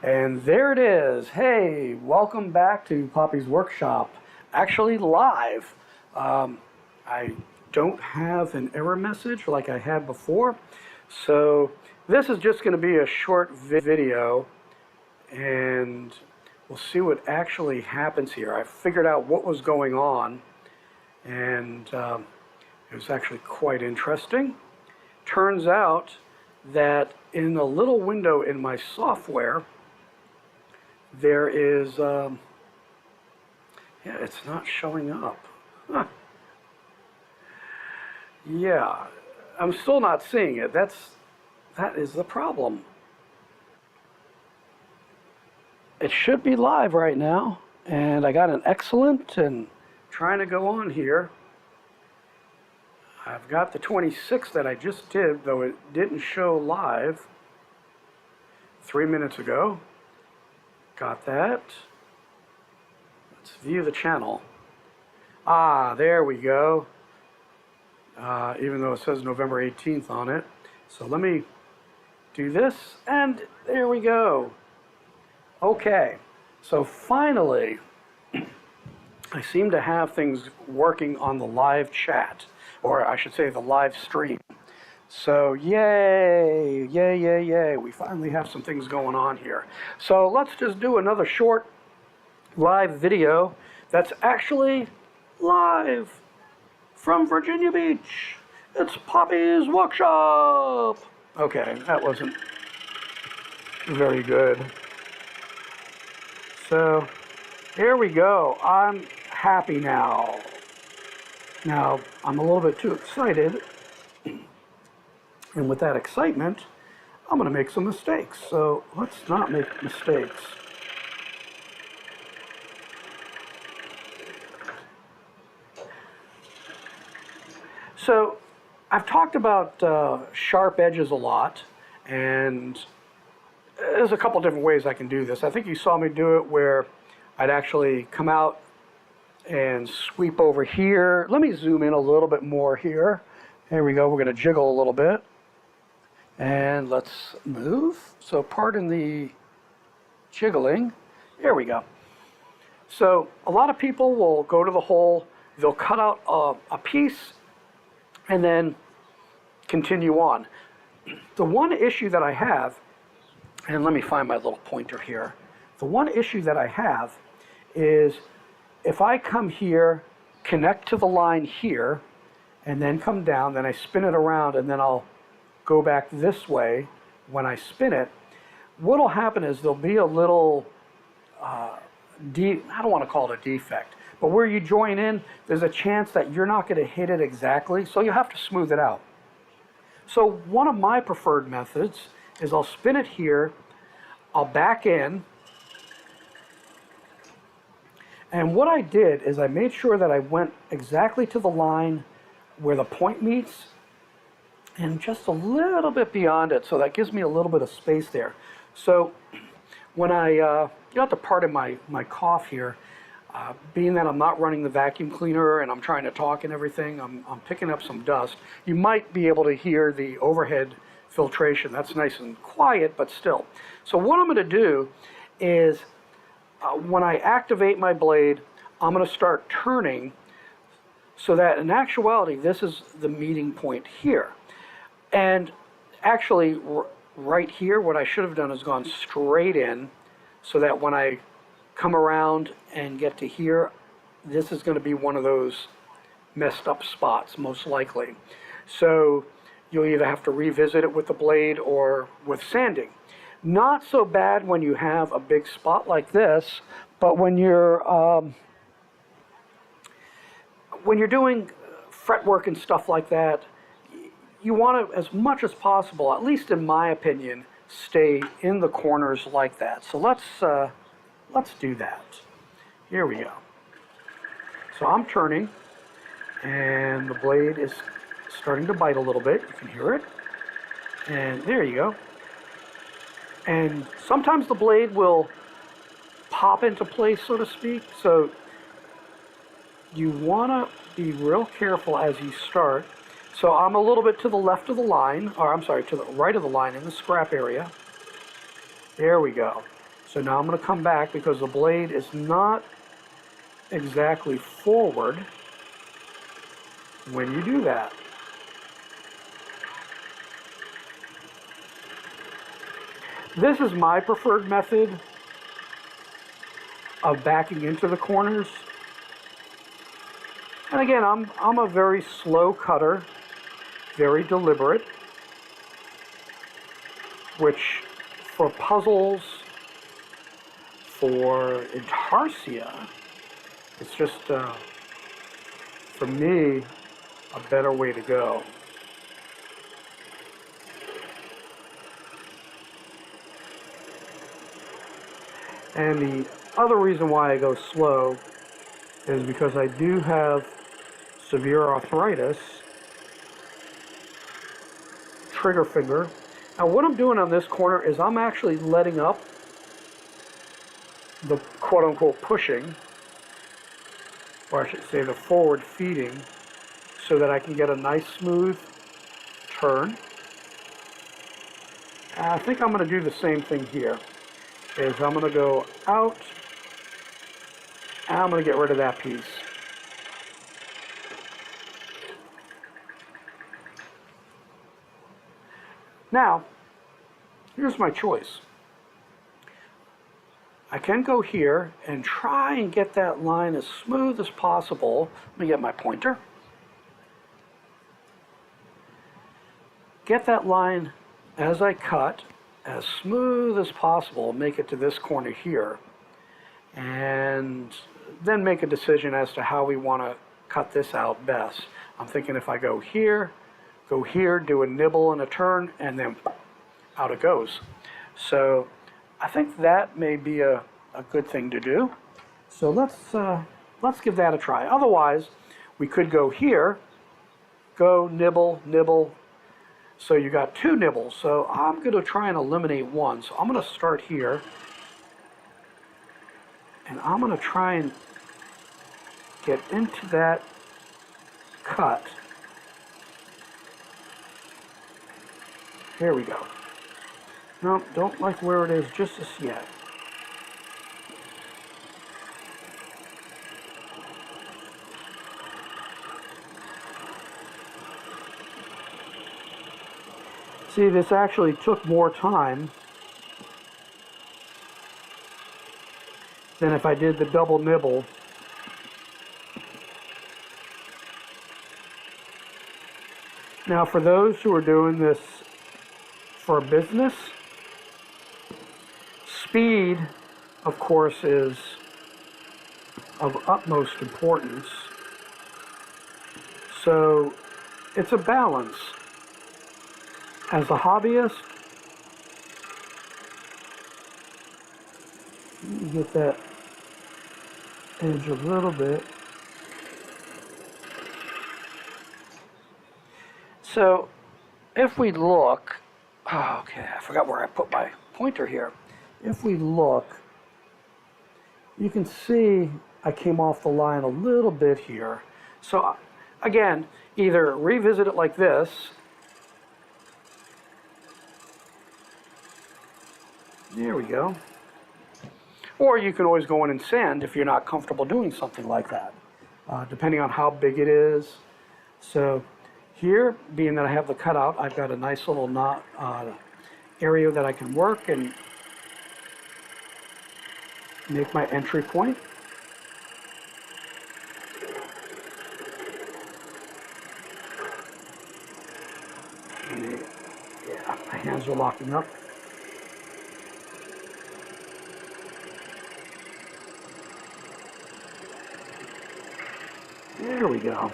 And there it is. Hey, welcome back to Poppy's Workshop. Actually live. I don't have an error message like I had before. So this is just going to be a short video and we'll see what actually happens here. I figured out what was going on and it was actually quite interesting. Turns out that in a little window in my software, there is, yeah, it's not showing up. Huh. Yeah, I'm still not seeing it. That is the problem. It should be live right now, and I got an excellent and trying to go on here. I've got the 26 that I just did, though it didn't show live 3 minutes ago. Got that. Let's view the channel. Ah, there we go. Even though it says November 18th on it. So let me do this, and there we go. Okay, so finally, I seem to have things working on the live chat, or I should say the live stream. So yay, yay, yay, yay. We finally have some things going on here. So let's just do another short live video that's actually live from Virginia Beach. It's Poppy's Workshop. Okay, that wasn't very good. So here we go. I'm happy now. Now, I'm a little bit too excited. And with that excitement, I'm going to make some mistakes. So let's not make mistakes. So I've talked about sharp edges a lot, and there's a couple different ways I can do this. I think you saw me do it where I'd actually come out and sweep over here. Let me zoom in a little bit more here. There we go. We're going to jiggle a little bit. And let's move. So pardon the jiggling. There we go. So a lot of people will go to the hole, they'll cut out a piece, and then continue on. The one issue that I have, and let me find my little pointer here. The one issue that I have is if I come here, connect to the line here, and then come down, then I spin it around, and then I'll go back this way when I spin it, what'll happen is there'll be a little, I don't want to call it a defect, but where you join in, there's a chance that you're not going to hit it exactly, so you have to smooth it out. So one of my preferred methods is I'll spin it here, I'll back in, and what I did is I made sure that I went exactly to the line where the point meets, and just a little bit beyond it, so that gives me a little bit of space there. So when you have to pardon my cough here, being that I'm not running the vacuum cleaner and I'm trying to talk and everything, I'm picking up some dust. You might be able to hear the overhead filtration. That's nice and quiet, but still. So what I'm going to do is when I activate my blade, I'm going to start turning so that in actuality this is the meeting point here. And actually, right here, what I should have done is gone straight in so that when I come around and get to here, this is going to be one of those messed up spots, most likely. So you'll either have to revisit it with the blade or with sanding. Not so bad when you have a big spot like this, but when you're doing fretwork and stuff like that, you want to, as much as possible, at least in my opinion, stay in the corners like that. So let's do that. Here we go. So I'm turning, and the blade is starting to bite a little bit. You can hear it. And there you go. And sometimes the blade will pop into place, so to speak. So you want to be real careful as you start. So I'm a little bit to the left of the line, or I'm sorry, to the right of the line in the scrap area. There we go. So now I'm going to come back because the blade is not exactly forward when you do that. This is my preferred method of backing into the corners. And again, I'm a very slow cutter, very deliberate, which for puzzles, for intarsia, it's just, for me, a better way to go. And the other reason why I go slow is because I do have severe arthritis, trigger finger. Now what I'm doing on this corner is I'm actually letting up the quote-unquote pushing, or I should say the forward feeding, so that I can get a nice smooth turn. And I think I'm going to do the same thing here. Is I'm going to go out, and I'm going to get rid of that piece. Now, here's my choice. I can go here and try and get that line as smooth as possible. Let me get my pointer. Get that line as I cut as smooth as possible, make it to this corner here, and then make a decision as to how we want to cut this out best. I'm thinking if I go here, do a nibble and a turn, and then out it goes. So I think that may be a good thing to do. So let's give that a try. Otherwise, we could go here, go nibble, nibble. So you got two nibbles. So I'm going to try and eliminate one. So I'm going to start here, and I'm going to try and get into that cut. There we go. No, don't like where it is just as yet. See, this actually took more time than if I did the double nibble. Now, for those who are doing this for business, speed, of course, is of utmost importance. So it's a balance. As a hobbyist, you get that edge a little bit. So if we look, oh, okay, I forgot where I put my pointer here. If we look, you can see I came off the line a little bit here. So again, either revisit it like this, there we go. Or you can always go in and sand if you're not comfortable doing something like that, depending on how big it is. So here, being that I have the cutout, I've got a nice little knot area that I can work and make my entry point. And yeah, my hands are locking up. There we go.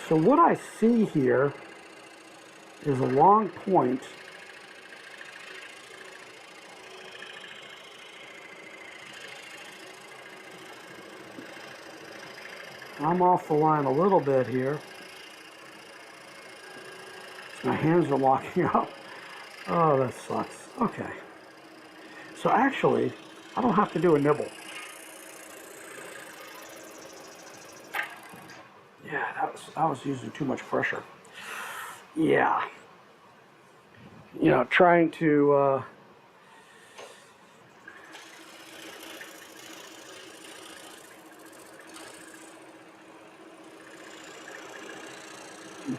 So what I see here is a long point I'm off the line a little bit here. So my hands are locking up. Oh, that sucks. Okay. So actually, I don't have to do a nibble. Yeah, that was using too much pressure. yeah, you know, trying to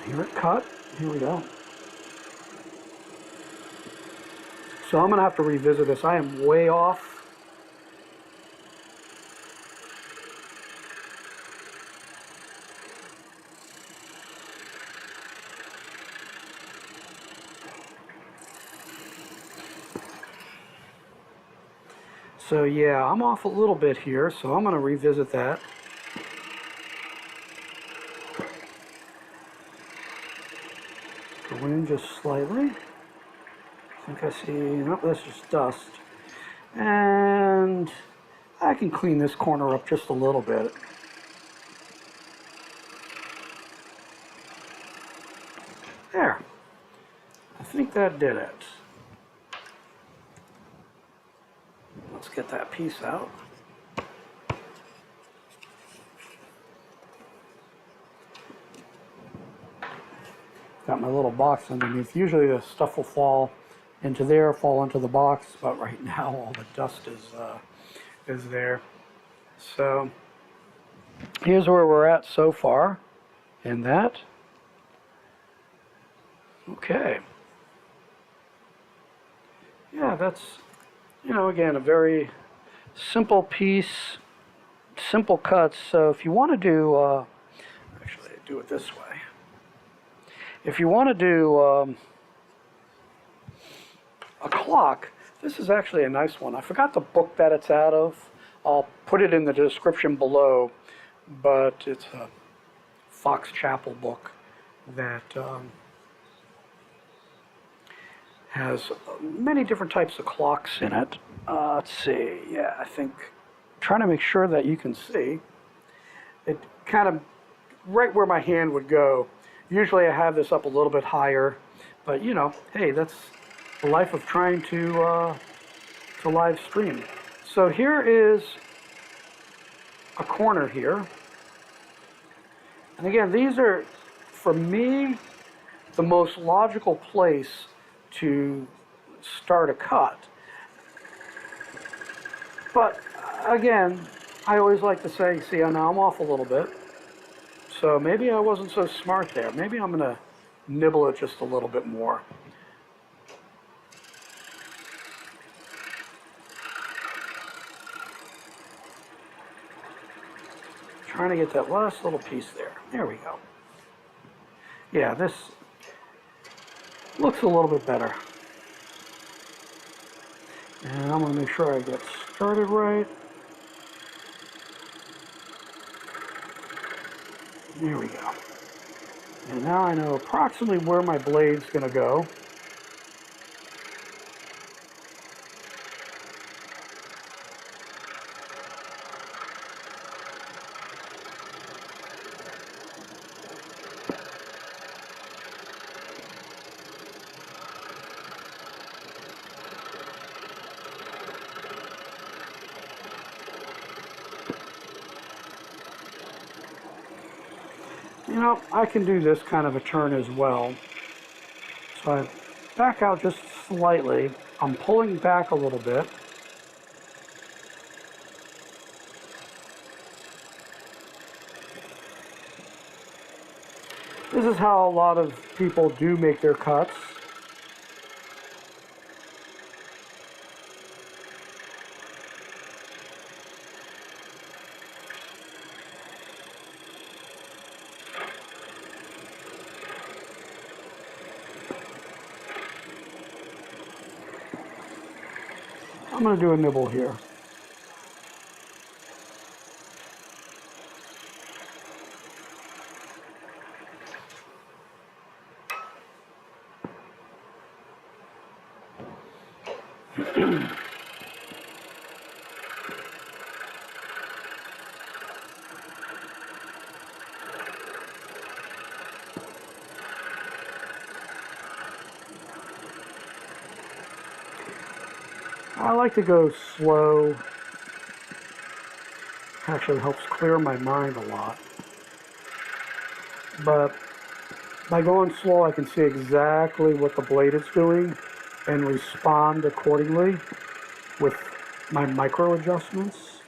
hear it cut. Here we go. So I'm going to have to revisit this. I am way off. So yeah, I'm off a little bit here, so I'm going to revisit that. Go in just slightly. I think I see, nope, that's just dust. And I can clean this corner up just a little bit. There. I think that did it. Let's get that piece out. Got my little box underneath. Usually the stuff will fall into there, fall into the box, but right now all the dust is there. So here's where we're at so far in that. Okay. Yeah, that's, you know, again, a very simple piece, simple cuts. So if you want to do, actually do it this way. If you want to do a clock, this is actually a nice one. I forgot the book that it's out of. I'll put it in the description below, but it's a Fox Chapel book that has many different types of clocks in it. Let's see, yeah, I think, trying to make sure that you can see, it kind of right where my hand would go. Usually I have this up a little bit higher, but you know, hey, that's the life of trying to live stream. So here is a corner here. And again, these are, for me, the most logical place to start a cut. But again, I always like to say, see, now I'm off a little bit. So maybe I wasn't so smart there. Maybe I'm going to nibble it just a little bit more. Trying to get that last little piece there. There we go. Yeah, this looks a little bit better. And I'm going to make sure I get started right. There we go. And now I know approximately where my blade's going to go. You know, I can do this kind of a turn as well. So I back out just slightly. I'm pulling back a little bit. This is how a lot of people do make their cuts. I'm going to do a nibble here. I like to go slow. Actually helps clear my mind a lot. But By going slow, I can see exactly what the blade is doing and respond accordingly with my micro adjustments.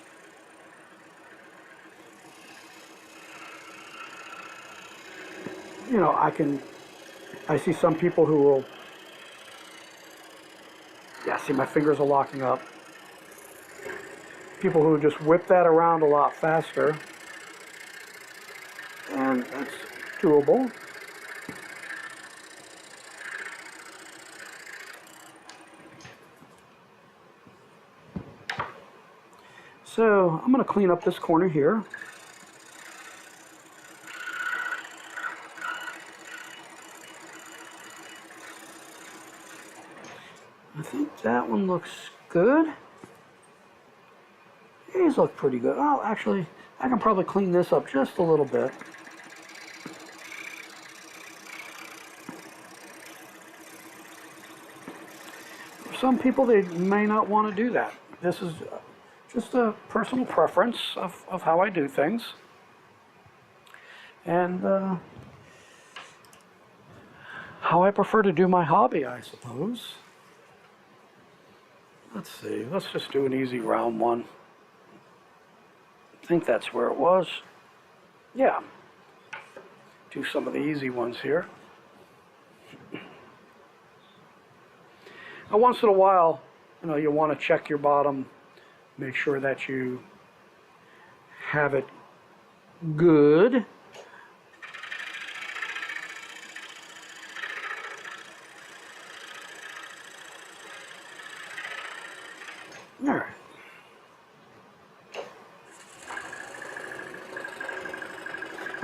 You know, I see some people who will, yeah, see my fingers are locking up. People who just whip that around a lot faster, and that's doable. So I'm going to clean up this corner here. I think that one looks good. These look pretty good. Oh, actually, I can probably clean this up just a little bit. For some people, they may not want to do that. This is just a personal preference of how I do things. And how I prefer to do my hobby, I suppose. Let's see, let's just do an easy round one. I think that's where it was. Yeah. Do some of the easy ones here. Now, once in a while, you know, you want to check your bottom, make sure that you have it good. All right.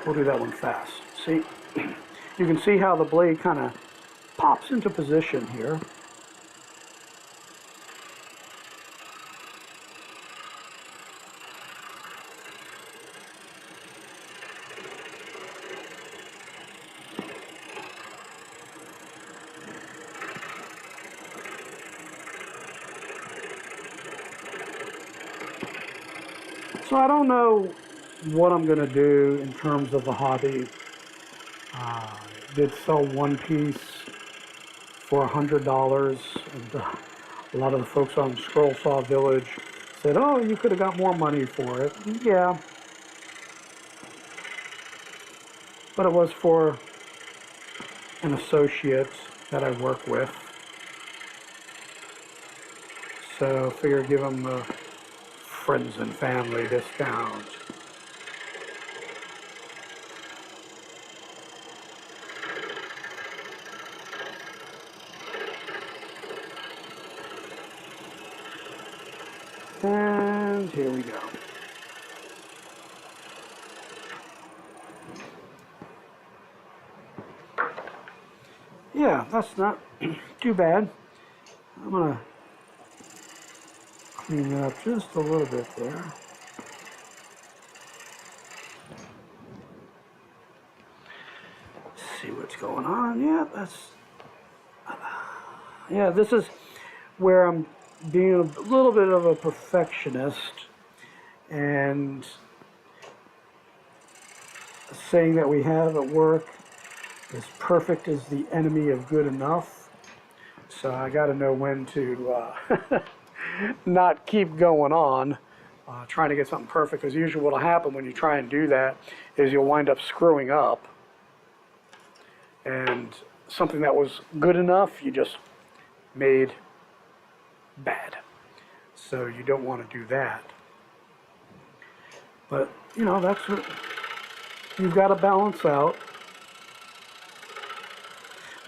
We'll do that one fast. See, you can see how the blade kind of pops into position here. So I don't know what I'm going to do in terms of the hobby. I did sell one piece for $100, and a lot of the folks on Scroll Saw Village said, "Oh, you could have got more money for it." Yeah, but it was for an associate that I work with, so I figured give them a friends and family discount. And here we go. Yeah, that's not too bad. I'm gonna clean it up just a little bit there. See what's going on. Yeah, this is where I'm being a little bit of a perfectionist and a saying that we have at work is perfect is the enemy of good enough. So I got to know when to not keep going on trying to get something perfect, because usually what will happen when you try and do that is you'll wind up screwing up, and something that was good enough you just made bad. So you don't want to do that. But you know, that's what you've got to balance out.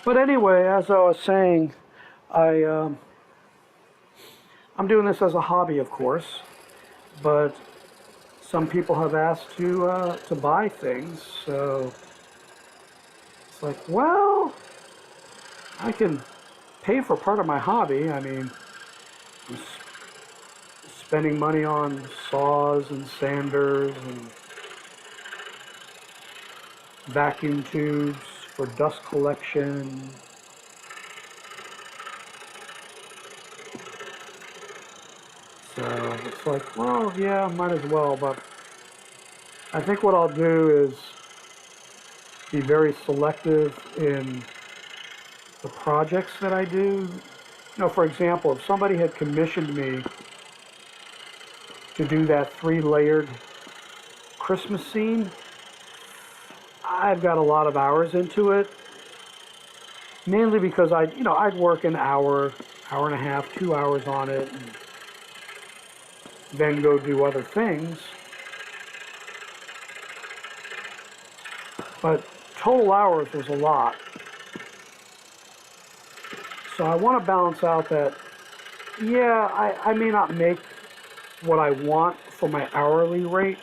But anyway, as I was saying, I'm doing this as a hobby, of course, but some people have asked to buy things, so it's like, well, I can pay for part of my hobby. I mean, I'm spending money on saws and sanders and vacuum tubes for dust collection. So it's like, well, yeah, might as well, but I think what I'll do is be very selective in the projects that I do. For example, if somebody had commissioned me to do that 3-layered Christmas scene, I've got a lot of hours into it, mainly because I'd work an hour, hour and a half, 2 hours on it, and then go do other things. But total hours was a lot. So I want to balance out that, yeah, I may not make what I want for my hourly rate,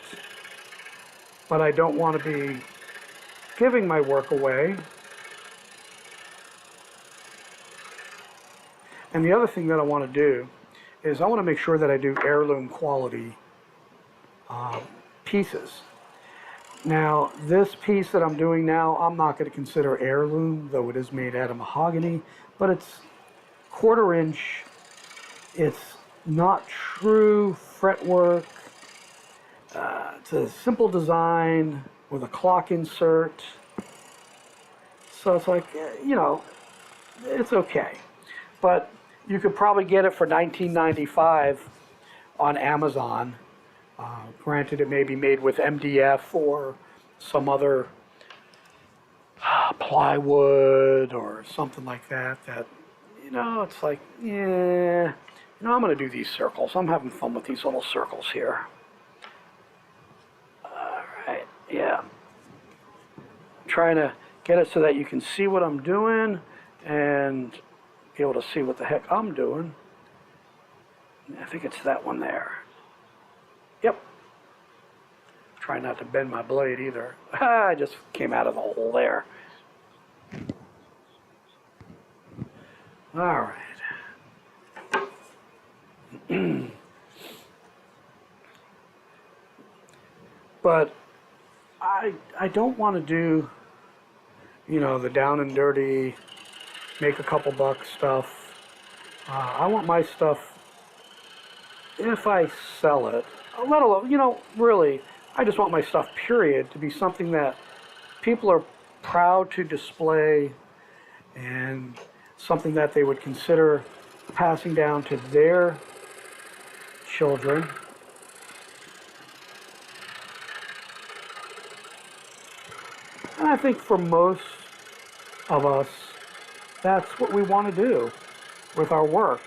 but I don't want to be giving my work away. And the other thing that I want to do is I want to make sure that I do heirloom quality pieces. Now, this piece that I'm doing now, I'm not going to consider heirloom, though it is made out of mahogany, but it's 1/4 inch. It's not true fretwork. It's a simple design with a clock insert. So it's like, it's okay. But you could probably get it for $19.95 on Amazon. Granted, it may be made with MDF or some other plywood or something like that. It's like, yeah, I'm going to do these circles. I'm having fun with these little circles here. All right, yeah. Trying to get it so that you can see what I'm doing and be able to see what the heck I'm doing. I think it's that one there. Yep. Try not to bend my blade either. I just came out of the hole there. All right. But I don't want to do, the down and dirty, make a couple bucks stuff. I want my stuff, if I sell it, let alone, really, I just want my stuff, period, to be something that people are proud to display and something that they would consider passing down to their children. And I think for most of us, that's what we want to do with our work.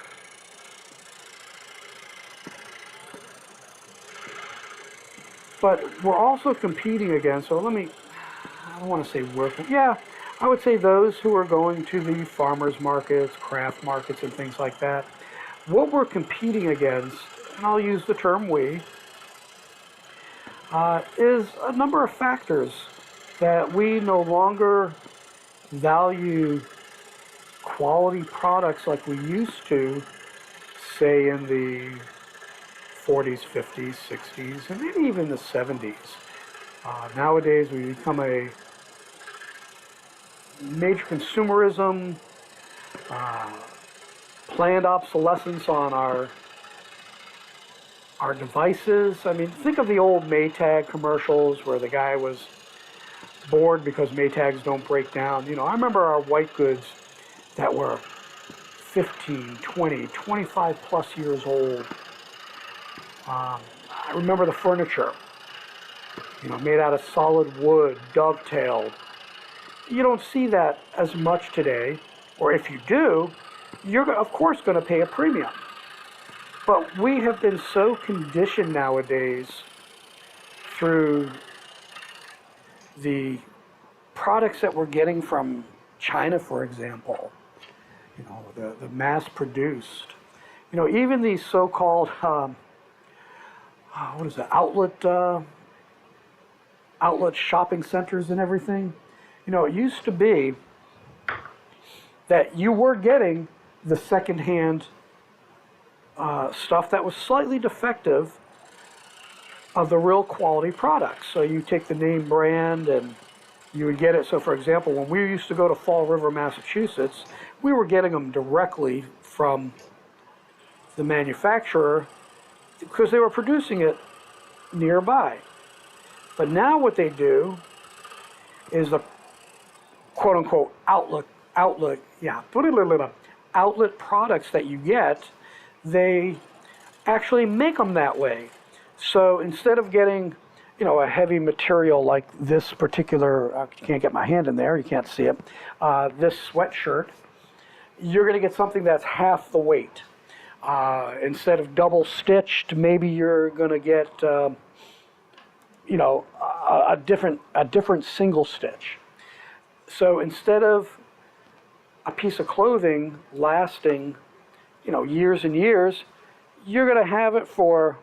But we're also competing against, so I don't want to say yeah, I would say those who are going to the farmers markets, craft markets, and things like that. What we're competing against, and I'll use the term we, is a number of factors that we no longer value quality products like we used to, say in the 40s, 50s, 60s, and maybe even the 70s. Nowadays, we become a major consumerism, planned obsolescence on our devices. I mean, think of the old Maytag commercials where the guy was bored because Maytags don't break down. I remember our white goods that were 15, 20, 25 plus years old. I remember the furniture, made out of solid wood, dovetailed. You don't see that as much today, or if you do, you're of course going to pay a premium. But we have been so conditioned nowadays through the products that we're getting from China, for example, the mass-produced, even these so-called, outlet shopping centers and everything. It used to be that you were getting the secondhand stuff that was slightly defective of the real quality products. So you take the name brand and you would get it. So for example, when we used to go to Fall River, Massachusetts, we were getting them directly from the manufacturer because they were producing it nearby. But now what they do is the quote unquote outlet products that you get, they actually make them that way. So instead of getting, a heavy material like this particular, you can't get my hand in there, you can't see it, this sweatshirt, you're going to get something that's half the weight. Instead of double stitched, maybe you're going to get, a different single stitch. So instead of a piece of clothing lasting, years and years, you're going to have it for,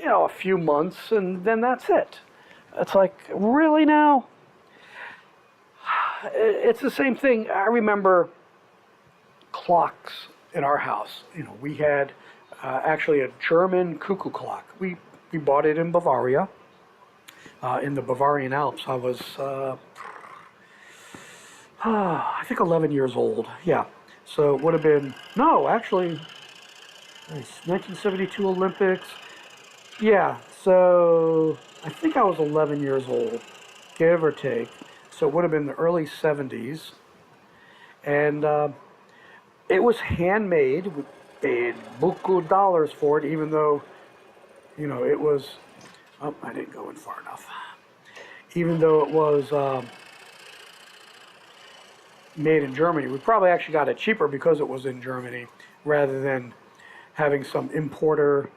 a few months, and then that's it. It's like, really now? It's the same thing. I remember clocks in our house. We had actually a German cuckoo clock. We bought it in Bavaria, in the Bavarian Alps. I was, I think 11 years old. Yeah. So it would have been, no, actually, 1972 Olympics. Yeah, so I think I was 11 years old, give or take. So it would have been the early 70s. And it was handmade. We paid buku dollars for it, even though, it was, oh, I didn't go in far enough. Even though it was made in Germany. We probably actually got it cheaper because it was in Germany, rather than having some importer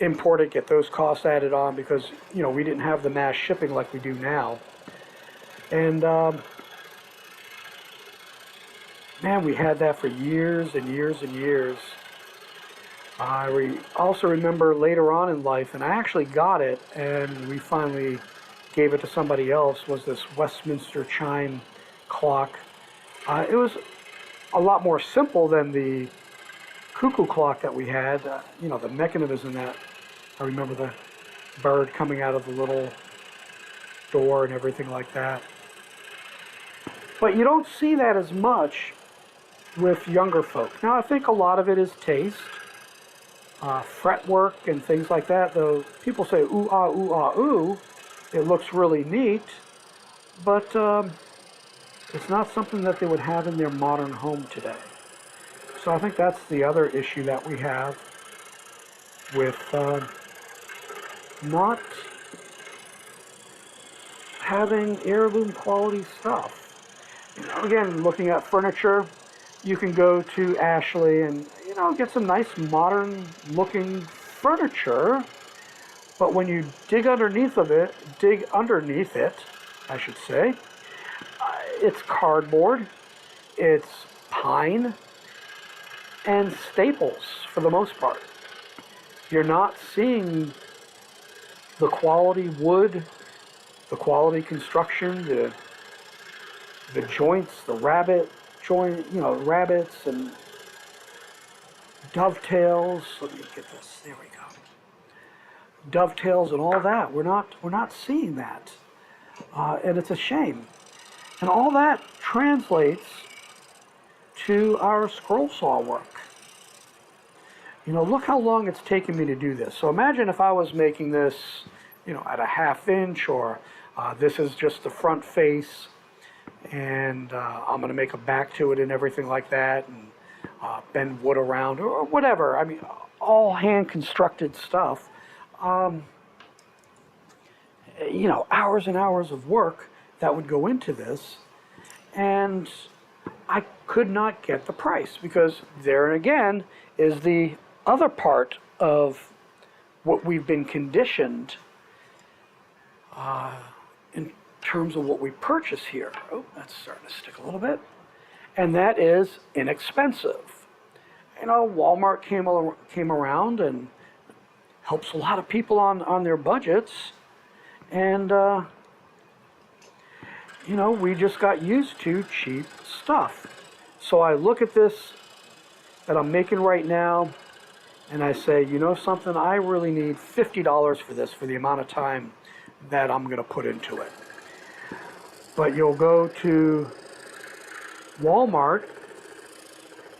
import it, get those costs added on, because we didn't have the mass shipping like we do now. And man, we had that for years and years and years. I also remember later on in life, and I actually got it, and we finally gave it to somebody else, was this Westminster chime clock. It was a lot more simple than the cuckoo clock that we had. The mechanism in that, I remember the bird coming out of the little door and everything like that. But you don't see that as much with younger folk. Now, I think a lot of it is taste, fretwork and things like that, though people say ooh, ah, ooh. It looks really neat, but it's not something that they would have in their modern home today. So I think that's the other issue that we have with not having heirloom quality stuff. Again, looking at furniture, you can go to Ashley and get some nice modern looking furniture, but when you dig underneath it, I should say, it's cardboard, it's pine, and staples for the most part. You're not seeing the quality wood, the quality construction, the joints, the rabbits and dovetails. Let me get this. There we go. Dovetails and all that. We're not seeing that, and it's a shame. And all that translates to our scroll saw work. Look how long it's taken me to do this. So imagine if I was making this, at a 1/2 inch, or this is just the front face, and I'm going to make a back to it and everything like that, and bend wood around, or whatever. I mean, all hand constructed stuff. Hours and hours of work that would go into this, and I could not get the price, because there again is the other part of what we've been conditioned in terms of what we purchase here. Oh, that's starting to stick a little bit. And that is inexpensive. Walmart came around and helps a lot of people on their budgets. And, we just got used to cheap stuff. So I look at this that I'm making right now, and I say, something, I really need $50 for this, for the amount of time that I'm going to put into it. But you'll go to Walmart,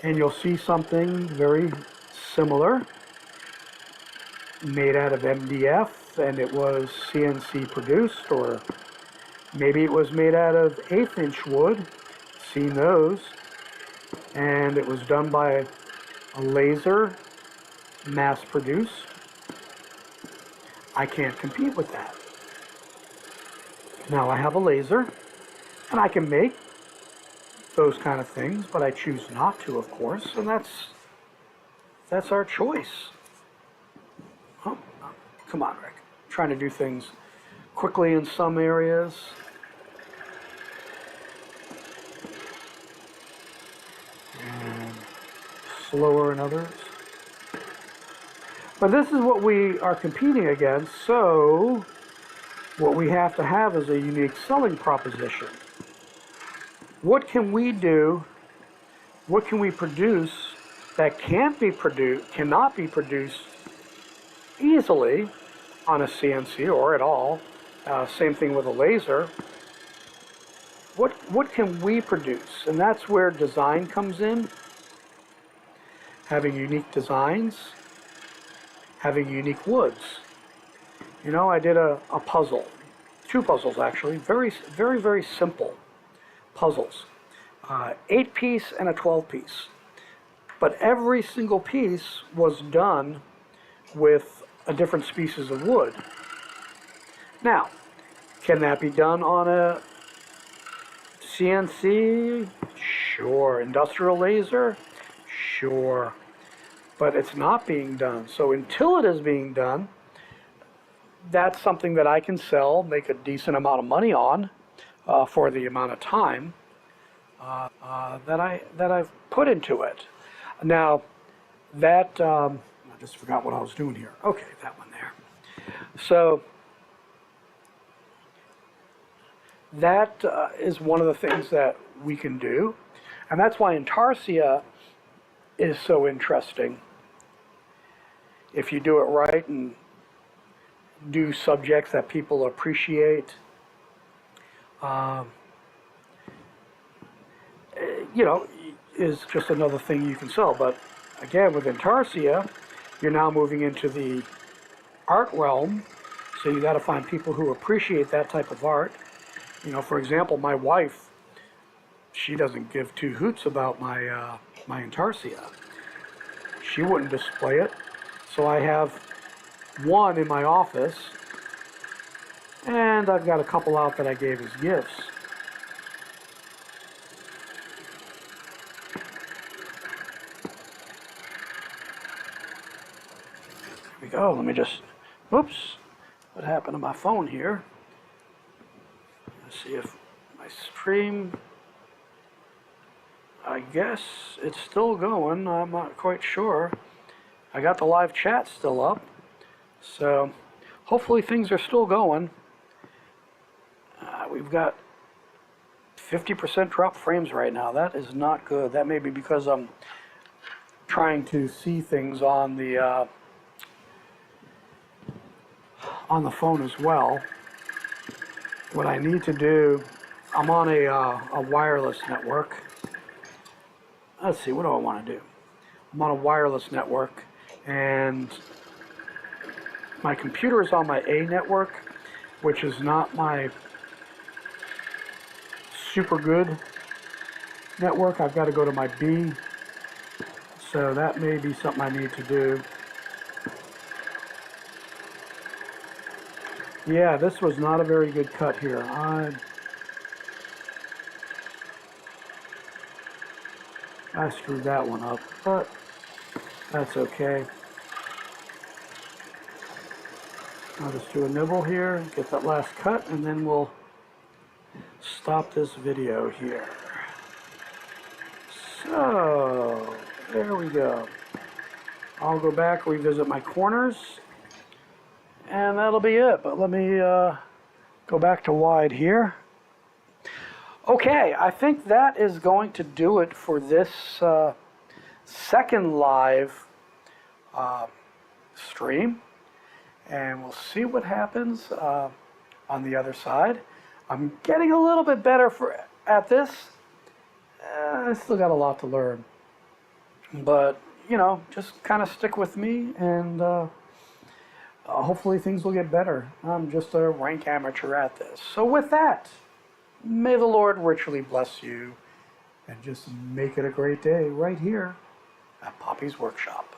and you'll see something very similar, made out of MDF, and it was CNC produced, or Maybe it was made out of 1/8" wood, seen those, and it was done by a laser, mass-produced. I can't compete with that. Now I have a laser, and I can make those kind of things, but I choose not to, of course, and that's our choice. Oh, come on, Rick. I'm trying to do things quickly in some areas. And slower in others. But this is what we are competing against, so what we have to have is a unique selling proposition. What can we do, what can we produce that cannot be produced easily on a CNC or at all? Same thing with a laser. What can we produce? And that's where design comes in. Having unique designs, having unique woods. You know, I did a puzzle, 2 puzzles actually, very, very, very simple puzzles. 8-piece and a 12-piece. But every single piece was done with a different species of wood. Now, can that be done on a CNC? Sure. Industrial laser? Sure. But it's not being done. So until it is being done, that's something that I can sell, make a decent amount of money on for the amount of time that I've put into it. Now, that I just forgot what I was doing here. Okay, that one there. So that is one of the things that we can do, and that's why Intarsia is so interesting. If you do it right and do subjects that people appreciate, you know, is just another thing you can sell. But again, with Intarsia, you're now moving into the art realm, so you got to find people who appreciate that type of art. You know, for example, my wife, she doesn't give 2 hoots about my my Intarsia. She wouldn't display it, so I have one in my office, and I've got a couple out that I gave as gifts. Here we go. Let me just, whoops, what happened to my phone here? Let's see if my stream, I guess it's still going. I'm not quite sure. I got the live chat still up, so hopefully things are still going. We've got 50% drop frames right now. That is not good. That may be because I'm trying to see things on the phone as well. What I need to do, I'm on a wireless network. Let's see, what do I want to do? I'm on a wireless network, and my computer is on my A network, which is not my super good network. I've got to go to my B, so that may be something I need to do. Yeah, this was not a very good cut here. I screwed that one up, but that's okay. I'll just do a nibble here, get that last cut, and then we'll stop this video here. So, there we go. I'll go back, revisit my corners, and that'll be it. But let me go back to wide here. Okay, I think that is going to do it for this second live stream, and we'll see what happens on the other side. I'm getting a little bit better at this. I still got a lot to learn, but you know, just kind of stick with me, and hopefully things will get better. I'm just a rank amateur at this. So with that, May the Lord richly bless you, and just make it a great day right here at Poppy's Workshop.